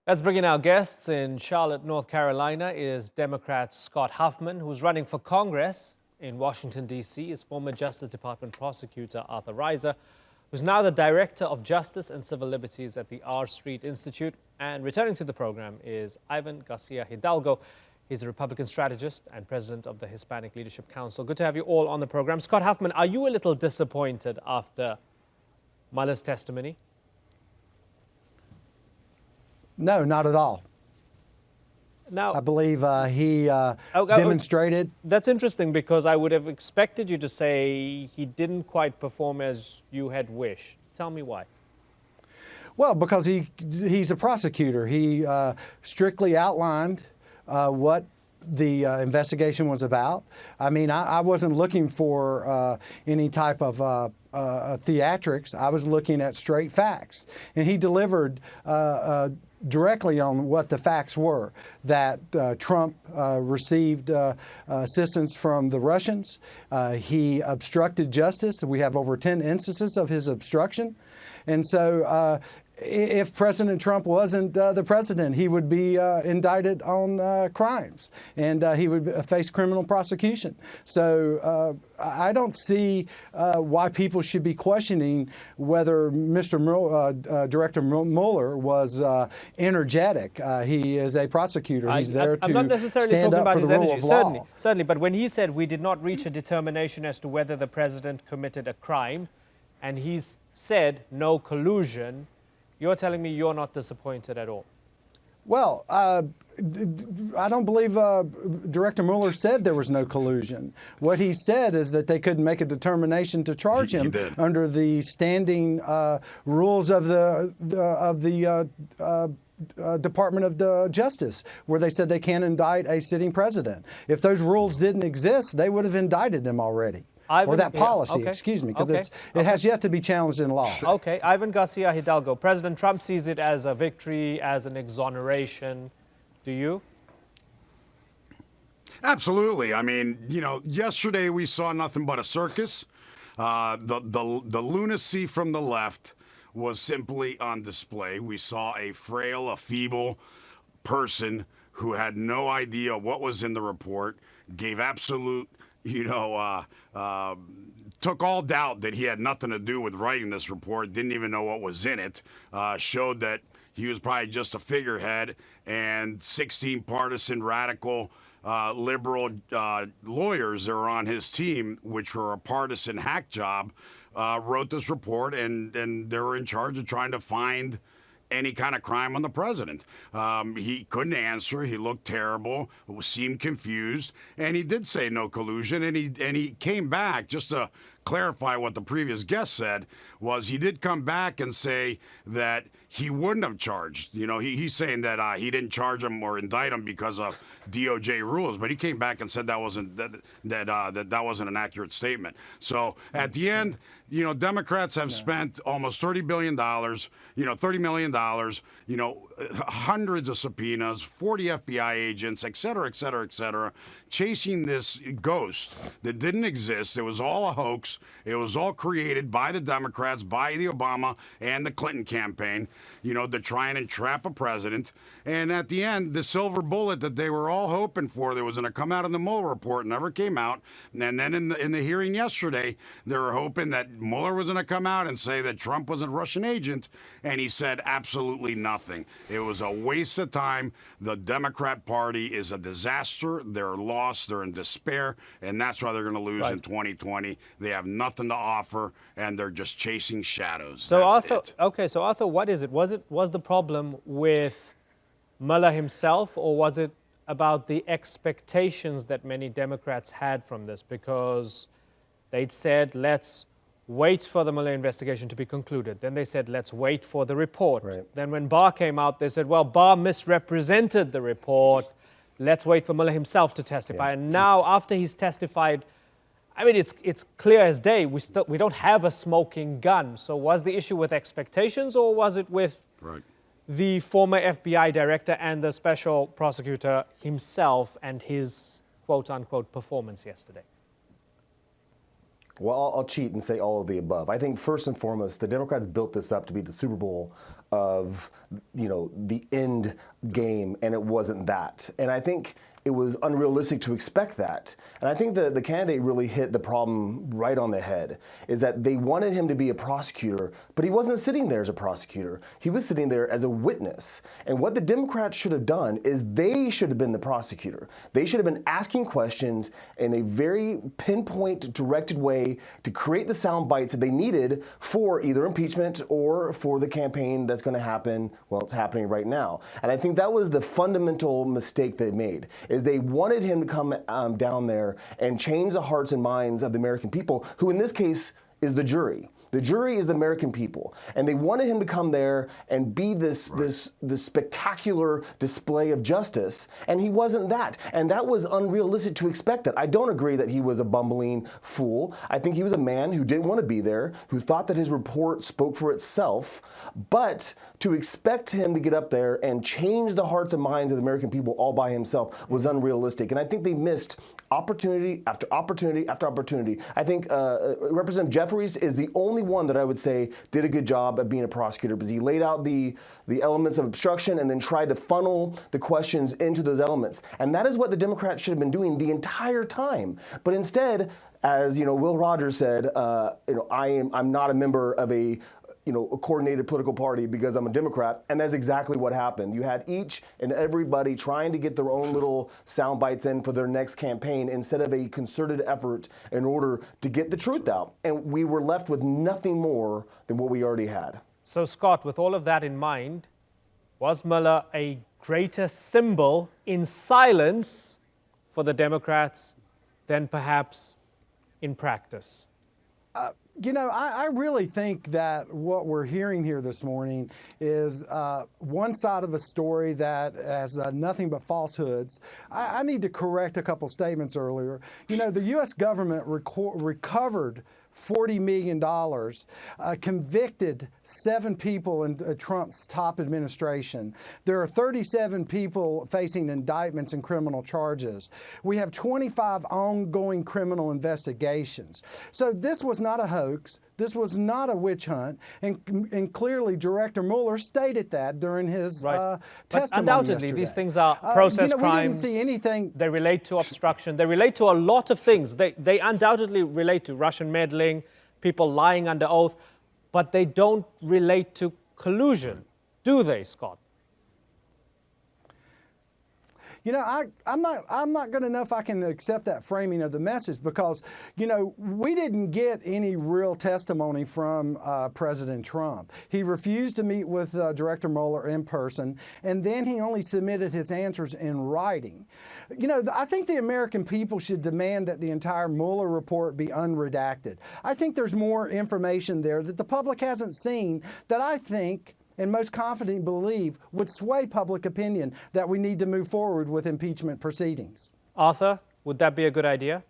Let's bring in our guests. In Charlotte, North Carolina is Democrat Scott Huffman, who's running for Congress. In Washington, D.C. is former Justice Department Prosecutor Arthur Rize, who's now the Director of Justice and Civil Liberties at the R Street Institute. And returning to the program is Ivan Garcia-Hidalgo. He's a Republican strategist and president of the Hispanic Leadership Council. Good to have you all on the program. Scott Huffman, are you a little disappointed after Mueller's testimony? No, not at all. Now, I believe he demonstrated. That's interesting, because I would have expected you to say he didn't quite perform as you had wished. Tell me why. Well, because he's a prosecutor. He strictly outlined what the investigation was about. I mean, I wasn't looking for any type of theatrics. I was looking at straight facts. And he delivered directly on what the facts were, that Trump received assistance from the Russians. He obstructed justice. We have over 10 instances of his obstruction. And so if President Trump wasn't the president, he would be indicted on crimes, and he would face criminal prosecution. So I don't see why people should be questioning whether Director Mueller was energetic. He is a prosecutor. He's there to I'm not necessarily stand talking up about for his the rule energy. of law. Certainly. But when he said we did not reach a determination as to whether the president committed a crime, and he's said no collusion, you're telling me you're not disappointed at all? Well, I don't believe Director Mueller said there was no collusion. What he said is that they couldn't make a determination to charge him under the standing rules of the Department of Justice, where they said they can't indict a sitting president. If those rules didn't exist, they would have indicted him already. Or that policy, excuse me, because it has yet to be challenged in law. Okay, Ivan Garcia-Hidalgo, President Trump sees it as a victory, as an exoneration. Do you? Absolutely. I mean, yesterday we saw nothing but a circus. The lunacy from the left was simply on display. We saw a frail, a feeble person who had no idea what was in the report, gave absolute took all doubt that he had nothing to do with writing this report, didn't even know what was in it, showed that he was probably just a figurehead, and 16 partisan radical liberal lawyers that were on his team, which were a partisan hack job, wrote this report, and they were in charge of trying to find any kind of crime on the president. He couldn't answer. He looked terrible, seemed confused, and he did say no collusion. And he came back, just to clarify what the previous guest said, was he did come back and say that he wouldn't have charged. He's saying that he didn't charge him or indict him because of DOJ rules, but he came back and said that wasn't an accurate statement. So at the end, Democrats have spent almost $30 billion, $30 million, hundreds of subpoenas, 40 FBI agents, et cetera, chasing this ghost that didn't exist. It was all a hoax. It was all created by the Democrats, by the Obama and the Clinton campaign, to try and entrap a president. And at the end, the silver bullet that they were all hoping for that was going to come out in the Mueller report never came out. And then in the hearing yesterday, they were hoping that Mueller was going to come out and say that Trump was a Russian agent, and he said absolutely nothing. It was a waste of time. The Democrat Party is a disaster. They're lost. They're in despair, and that's why they're going to lose in 2020. They have nothing to offer, and they're just chasing shadows. So Arthur, what is it? Was the problem with Mueller himself, or was it about the expectations that many Democrats had from this? Because they'd said, let's wait for the Mueller investigation to be concluded. Then they said, let's wait for the report. Right. Then when Barr came out, they said, well, Barr misrepresented the report. Let's wait for Mueller himself to testify. Yeah. And now, after he's testified, I mean, it's clear as day. We don't have a smoking gun. So was the issue with expectations, or was it with the former FBI director and the special prosecutor himself and his quote-unquote performance yesterday? Well, I'll cheat and say all of the above. I think first and foremost, the Democrats built this up to be the Super Bowl of, the end game, and it wasn't that. And I think it was unrealistic to expect that. And I think the candidate really hit the problem right on the head, is that they wanted him to be a prosecutor, but he wasn't sitting there as a prosecutor. He was sitting there as a witness. And what the Democrats should have done is they should have been the prosecutor. They should have been asking questions in a very pinpoint, directed way to create the sound bites that they needed for either impeachment or for the campaign that's going to happen. Well, it's happening right now. And I think that was the fundamental mistake they made, is they wanted him to come down there and change the hearts and minds of the American people, who in this case is the jury. The jury is the American people, and they wanted him to come there and be this spectacular display of justice, and he wasn't that. And that was unrealistic to expect that. I don't agree that he was a bumbling fool. I think he was a man who didn't want to be there, who thought that his report spoke for itself, but to expect him to get up there and change the hearts and minds of the American people all by himself was unrealistic. And I think they missed opportunity after opportunity after opportunity. I think Representative Jeffries is the only one that I would say did a good job at being a prosecutor, because he laid out the elements of obstruction and then tried to funnel the questions into those elements. And that is what the Democrats should have been doing the entire time. But instead, as Will Rogers said, I'm not a member of a coordinated political party because I'm a Democrat, and that's exactly what happened. You had each and everybody trying to get their own little sound bites in for their next campaign instead of a concerted effort in order to get the truth out. And we were left with nothing more than what we already had. So, Scott, with all of that in mind, was Mueller a greater symbol in silence for the Democrats than perhaps in practice? I really think that what we're hearing here this morning is one side of a story that has nothing but falsehoods. I need to correct a couple statements earlier. The U.S. government recovered $40 million, convicted 7 people in Trump's top administration. There are 37 people facing indictments and criminal charges. We have 25 ongoing criminal investigations. So this was not a hoax. This was not a witch hunt, and clearly Director Mueller stated that during his testimony. But undoubtedly, yesterday. These things are process crimes. We didn't see anything. They relate to obstruction. They relate to a lot of things. They undoubtedly relate to Russian meddling, people lying under oath, but they don't relate to collusion, do they, Scott? I'm not going to know if I can accept that framing of the message, because, we didn't get any real testimony from President Trump. He refused to meet with Director Mueller in person, and then he only submitted his answers in writing. I think the American people should demand that the entire Mueller report be unredacted. I think there's more information there that the public hasn't seen that I think and most confidently believe would sway public opinion that we need to move forward with impeachment proceedings. Arthur, would that be a good idea?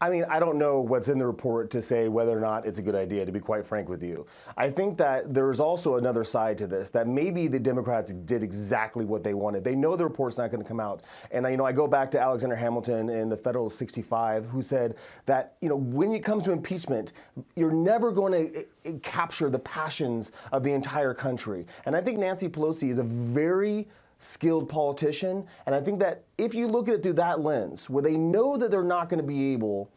I mean, I don't know what's in the report to say whether or not it's a good idea, to be quite frank with you. I think that there's also another side to this, that maybe the Democrats did exactly what they wanted. They know the report's not going to come out. And, I go back to Alexander Hamilton in the Federalist 65, who said that, when it comes to impeachment, you're never going to capture the passions of the entire country. And I think Nancy Pelosi is a very skilled politician, and I think that if you look at it through that lens, where they know that they're not going to be able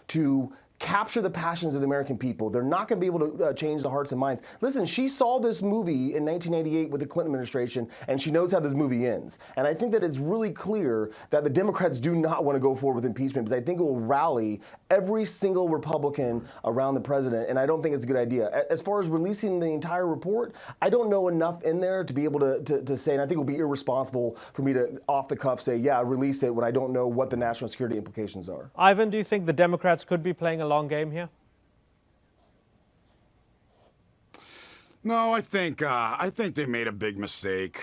to capture the passions of the American people, they're not going to be able to change the hearts and minds. Listen, she saw this movie in 1998 with the Clinton administration, and she knows how this movie ends. And I think that it's really clear that the Democrats do not want to go forward with impeachment, because I think it will rally every single Republican around the president, and I don't think it's a good idea. As far as releasing the entire report, I don't know enough in there to be able to say, and I think it will be irresponsible for me to, off the cuff, say, yeah, release it when I don't know what the national security implications are. Ivan, do you think the Democrats could be playing a long game here? No, I think they made a big mistake.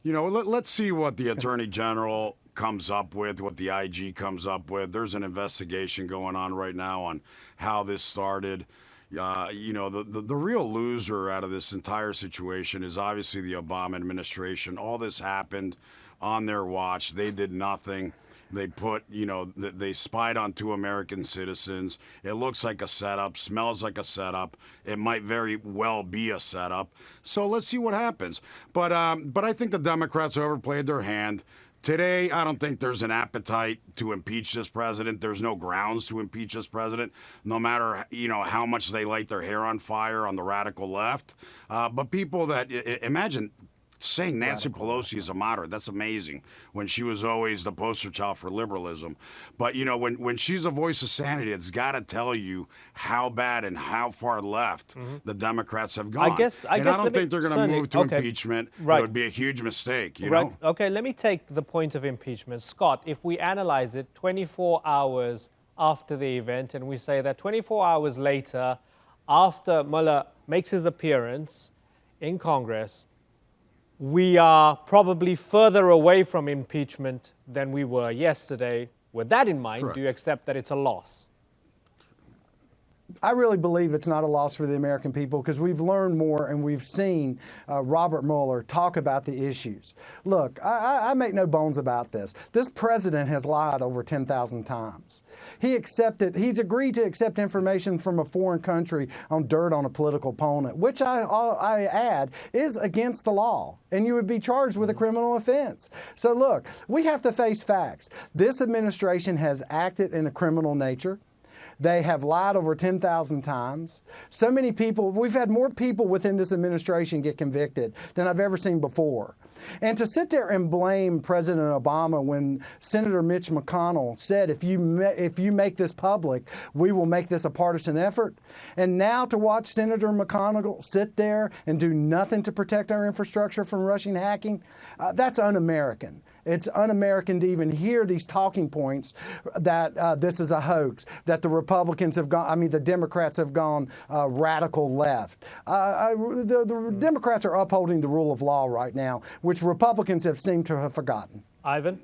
Let's see what the Attorney General comes up with, what the IG comes up with. There's an investigation going on right now on how this started. The real loser out of this entire situation is obviously the Obama administration. All this happened on their watch. They did nothing. They put, they spied on 2 American citizens. It looks like a setup, smells like a setup. It might very well be a setup. So let's see what happens. But I think the Democrats overplayed their hand. Today, I don't think there's an appetite to impeach this president. There's no grounds to impeach this president, no matter, how much they light their hair on fire on the radical left. But people that, imagine saying Nancy Pelosi is a moderate. That's amazing, when she was always the poster child for liberalism. But, when she's a voice of sanity, it's got to tell you how bad and how far left the Democrats have gone. I guess I don't think they're going to move to impeachment. Right. It would be a huge mistake, you Right. know? Okay, let me take the point of impeachment. Scott, if we analyze it 24 hours after the event, and we say that 24 hours later, after Mueller makes his appearance in Congress, we are probably further away from impeachment than we were yesterday. With that in mind, Correct. do you accept that it's a loss? I really believe it's not a loss for the American people, because we've learned more and we've seen Robert Mueller talk about the issues. Look, I make no bones about this. This president has lied over 10,000 times. He's agreed to accept information from a foreign country on dirt on a political opponent, which I add is against the law, and you would be charged with a criminal offense. So look, we have to face facts. This administration has acted in a criminal nature. They have lied over 10,000 times. So many people, we've had more people within this administration get convicted than I've ever seen before. And to sit there and blame President Obama when Senator Mitch McConnell said, if you make this public, we will make this a partisan effort. And now to watch Senator McConnell sit there and do nothing to protect our infrastructure from Russian hacking, that's un-American. It's un-American to even hear these talking points that this is a hoax, that the the Democrats have gone radical left. The Democrats are upholding the rule of law right now, which Republicans have seemed to have forgotten. Ivan?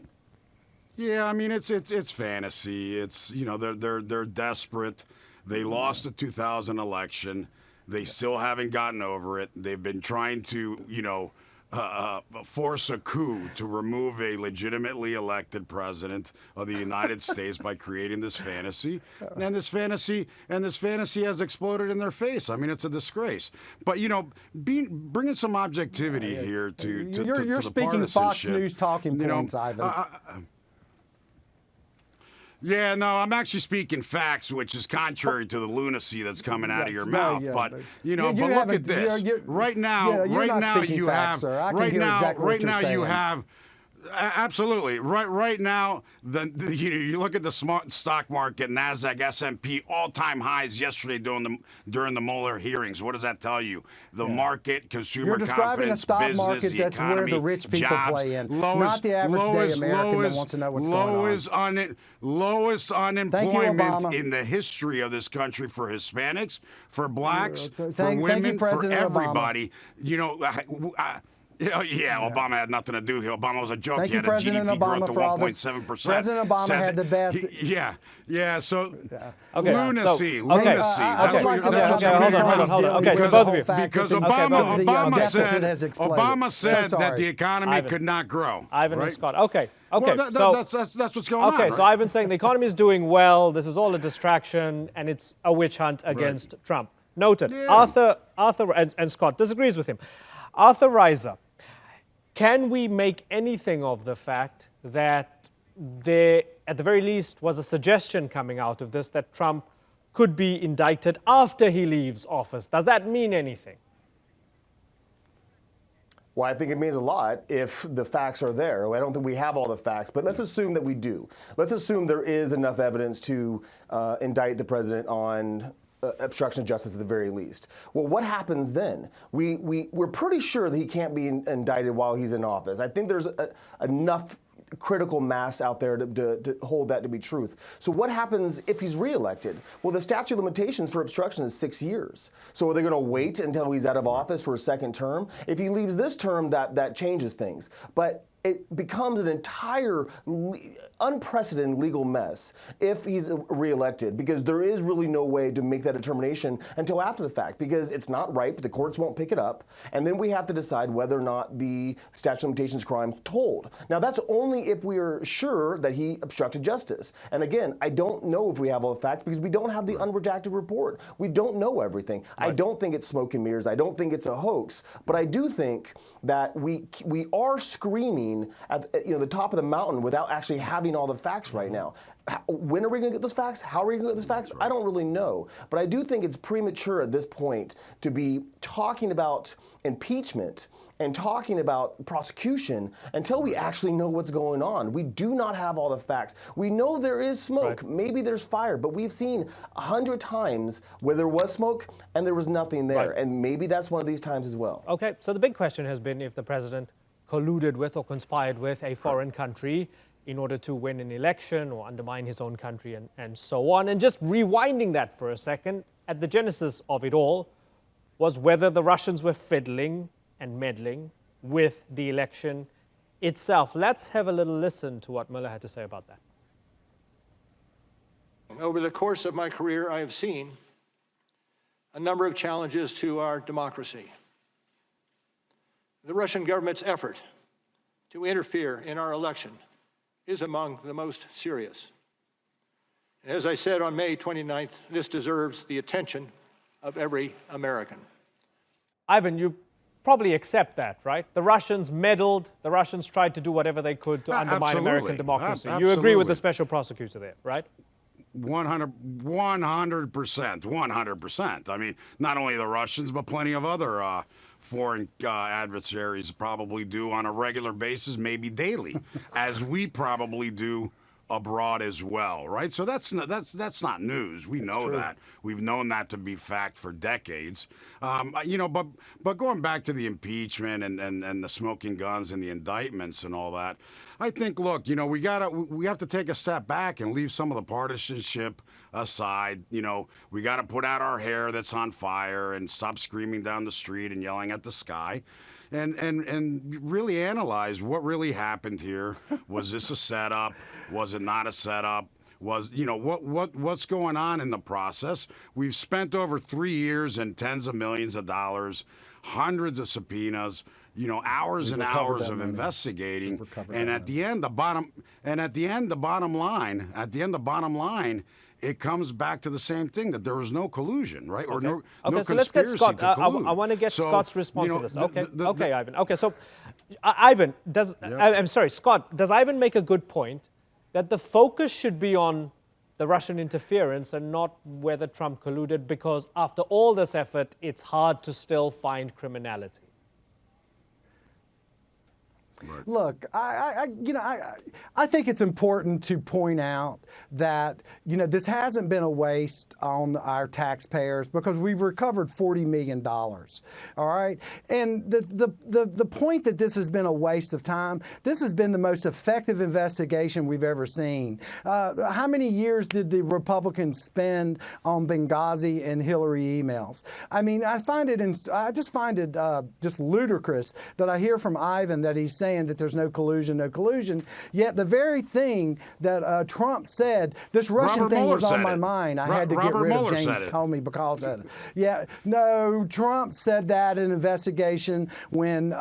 Yeah, I mean, it's fantasy. It's, they're desperate. They lost the 2000 election. They still haven't gotten over it. They've been trying to, force a coup to remove a legitimately elected president of the United States by creating this fantasy. And this fantasy has exploded in their face. I mean, it's a disgrace. But, bringing some objectivity here to You're the speaking Fox partisanship, News talking points, Ivan. Yeah, no, I'm actually speaking facts, which is contrary to the lunacy that's coming out of your mouth. But but look at this. Right now, you have absolutely right now. You look at the stock market, Nasdaq, S&P, all-time highs yesterday during the Mueller hearings. What does that tell you? The market, consumer confidence, business, market the that's economy, where the rich people jobs, play in, not the average day American that wants to know what's going on. Lowest unemployment in the history of this country for Hispanics, for blacks, for women, for everybody. Obama had nothing to do here. Obama was a joke. Thank he had you, President a GDP Obama, growth of for all 1.7%. President Obama had the best. So Okay, lunacy. so lunacy. okay, That's what you're hold on. talking about. Okay, so both of you. Because Obama said that the economy could not grow. Ivan right? and Scott. Okay. Well, that's what's going on. Okay, so right? Ivan's saying the economy is doing well. This is all a distraction, and it's a witch hunt against Trump. Noted. Yeah. Arthur and Scott disagrees with him. Arthur Rize, can we make anything of the fact that there, at the very least, was a suggestion coming out of this that Trump could be indicted after he leaves office? Does that mean anything? Well, I think it means a lot if the facts are there. I don't think we have all the facts, but let's assume that we do. Let's assume there is enough evidence to indict the president on obstruction of justice at the very least. Well, what happens then? We're pretty sure that he can't be indicted while he's in office. I think there's enough critical mass out there to hold that to be truth. So what happens if he's reelected? Well, the statute of limitations for obstruction is 6 years. So are they going to wait until he's out of office for a second term? If he leaves this term, that changes things. But it becomes an entire unprecedented legal mess if he's reelected, because there is really no way to make that determination until after the fact, because it's not ripe, the courts won't pick it up, and then we have to decide whether or not the statute of limitations crime told. Now, that's only if we are sure that he obstructed justice. And again, I don't know if we have all the facts because we don't have the unredacted report. We don't know everything. Right. I don't think it's smoke and mirrors. I don't think it's a hoax. But I do think that we are screaming at the top of the mountain without actually having all the facts right now. When are we going to get those facts? How are we going to get those facts? I don't really know. But I do think it's premature at this point to be talking about impeachment and talking about prosecution until we actually know what's going on. We do not have all the facts. We know there is smoke. Right. Maybe there's fire, but we've seen 100 times where there was smoke and there was nothing there. Right. And maybe that's one of these times as well. Okay, so the big question has been if the president colluded with or conspired with a foreign country in order to win an election or undermine his own country and so on. And just rewinding that for a second, at the genesis of it all was whether the Russians were fiddling and meddling with the election itself. Let's have a little listen to what Mueller had to say about that. Over the course of my career, I have seen a number of challenges to our democracy. The Russian government's effort to interfere in our election is among the most serious. And as I said on May 29th, this deserves the attention of every American. Ivan, you probably accept that, right? The Russians meddled, the Russians tried to do whatever they could to undermine American democracy. You agree with the special prosecutor there, right? 100%. I mean, not only the Russians, but plenty of other foreign adversaries probably do on a regular basis, maybe daily, as we probably do abroad as well, right? So that's not news. We know that. We've known that to be fact for decades. But going back to the impeachment and the smoking guns and the indictments and all that, I think, look, we have to take a step back and leave some of the partisanship aside. We got to put out our hair that's on fire and stop screaming down the street and yelling at the sky. And really analyze what really happened here. Was this a setup? Was it not a setup? What's going on in the process? We've spent over 3 years and tens of millions of dollars, hundreds of subpoenas, hours and hours of investigating. And at the end, the bottom line, it comes back to the same thing, that there was no collusion, right? Okay. Or no so let's get Scott. I want to get Scott's response to this. Okay, Ivan. Okay, so Ivan, I'm sorry, Scott, does Ivan make a good point that the focus should be on the Russian interference and not whether Trump colluded, because after all this effort, it's hard to still find criminality? Right. Look, I think it's important to point out that this hasn't been a waste on our taxpayers, because we've recovered $40 million. All right, and the point that this has been a waste of time. This has been the most effective investigation we've ever seen. How many years did the Republicans spend on Benghazi and Hillary emails? I mean, I just find it just ludicrous that I hear from Ivan that he's saying that there's no collusion, yet the very thing that Trump said, this Russian thing was on my mind. I had to get rid of James Comey because of it. Yeah, no, Trump said that in an investigation when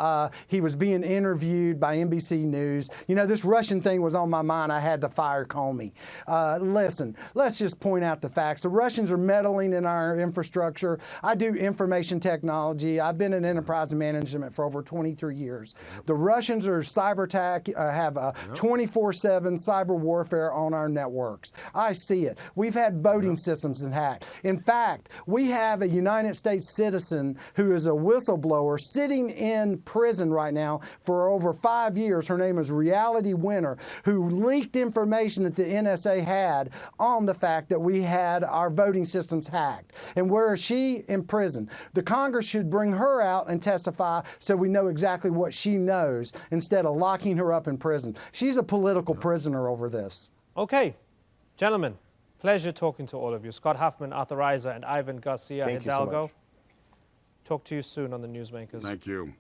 he was being interviewed by NBC News. This Russian thing was on my mind. I had to fire Comey. Listen, let's just point out the facts. The Russians are meddling in our infrastructure. I do information technology. I've been in enterprise management for over 23 years. The Russians are cyber attack, have 24/7 cyber warfare on our networks. I see it. We've had voting systems hacked. In fact, we have a United States citizen who is a whistleblower sitting in prison right now for over 5 years. Her name is Reality Winner, who leaked information that the NSA had on the fact that we had our voting systems hacked. And where is she? In prison. The Congress should bring her out and testify so we know exactly what she knows, instead of locking her up in prison. She's a political prisoner over this. Okay. Gentlemen, pleasure talking to all of you. Scott Huffman, Arthur Rize, and Ivan Garcia-Hidalgo. Thank you so much. Talk to you soon on the Newsmakers. Thank you.